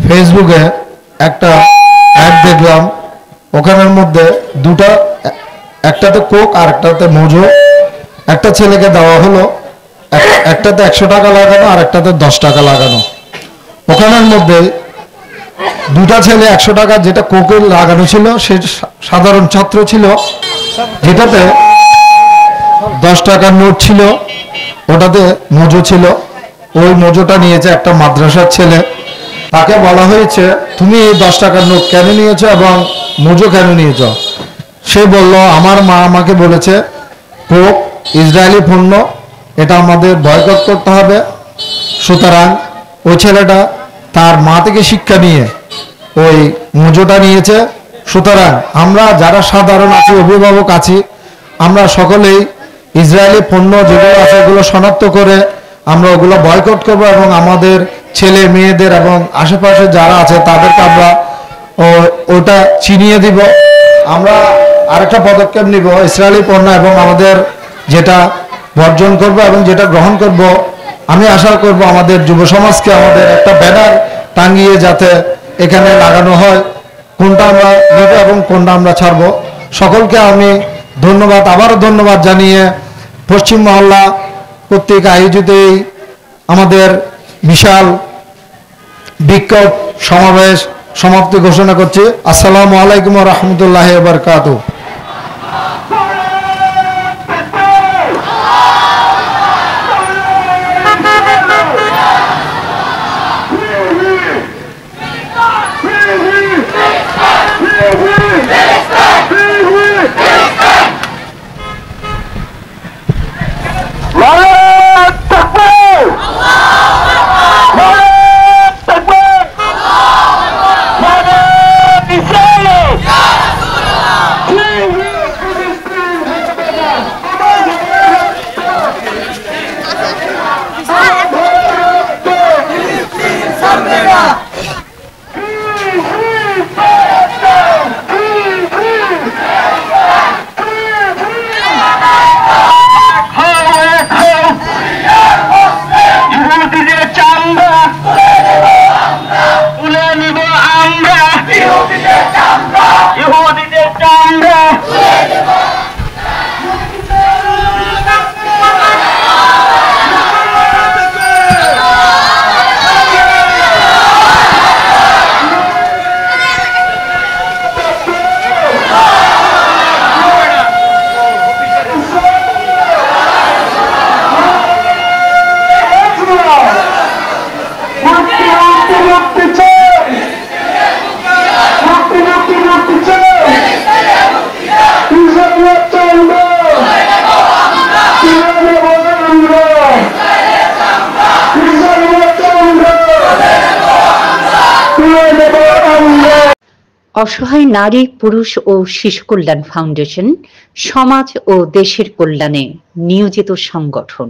ফেসবুকে একটা অ্যাড দেখলাম, ওখানের মধ্যে দুটা, একটাতে কোক আর একটাতে মজু, একটা ছেলেকে দেওয়া হলো, একটাতে 100 টাকা লাগানো আর একটাতে 10 টাকা লাগানো। ওখানের মধ্যে দুটা ছেলে 100 টাকা যেটা কোকে লাগানো ছিল সে সাধারণ ছাত্র ছিল, যেটাতে 10 টাকার নোট ছিল, ওটাতে মজু ছিল। ওই মজুটা নিয়েছে একটা মাদ্রাসার ছেলে। তাকে বলা হয়েছে তুমি এই 10 টাকার নোট কেন নিয়েছো এবং মজু কেন নিয়েছো? সে বলল আমার মা আমাকে বলেছে কোক ইসরায়েলি পণ্য, এটা আমাদের বয়কট করতে হবে। সুতরাং ওই ছেলেটা তার মা থেকে শিক্ষা নিয়ে ওই মজুটা নিয়েছে। সুতরাং আমরা যারা সাধারণ আছি, অভিভাবক আছি, আমরা সকলেই ইসরায়েলি পণ্য যেগুলো আছে এগুলো শনাক্ত করে আমরা ওগুলো বয়কট করব এবং আমাদের ছেলে মেয়েদের এবং আশেপাশে যারা আছে তাদেরকে আমরা ওটা চিনিয়ে দিব। আমরা আরেকটা পদক্ষেপ নিব, ইসরায়েলি পণ্য এবং আমাদের যেটা বর্জন করব এবং যেটা গ্রহণ করব। আমি আশা করব আমাদের যুব সমাজকে আমাদের একটা ব্যানার টাঙিয়ে যাতে এখানে লাগানো হয় কোনটা আমরা নেব এবং কোনটা আমরা ছাড়বো। সকলকে আমি ধন্যবাদ, আবারও ধন্যবাদ জানিয়ে পশ্চিম মহল্লা কর্তৃক আয়োজিত এই আমাদের বিশাল বিক্ষোভ সমাবেশ সমাপ্তি ঘোষণা করছি। আসসালামু আলাইকুম ওয়া রাহমাতুল্লাহি ওয়া বারাকাতুহু। অসহায় নারী, পুরুষ ও শিশু কল্যাণ ফাউন্ডেশন সমাজ ও দেশের কল্যাণে নিয়োজিত সংগঠন।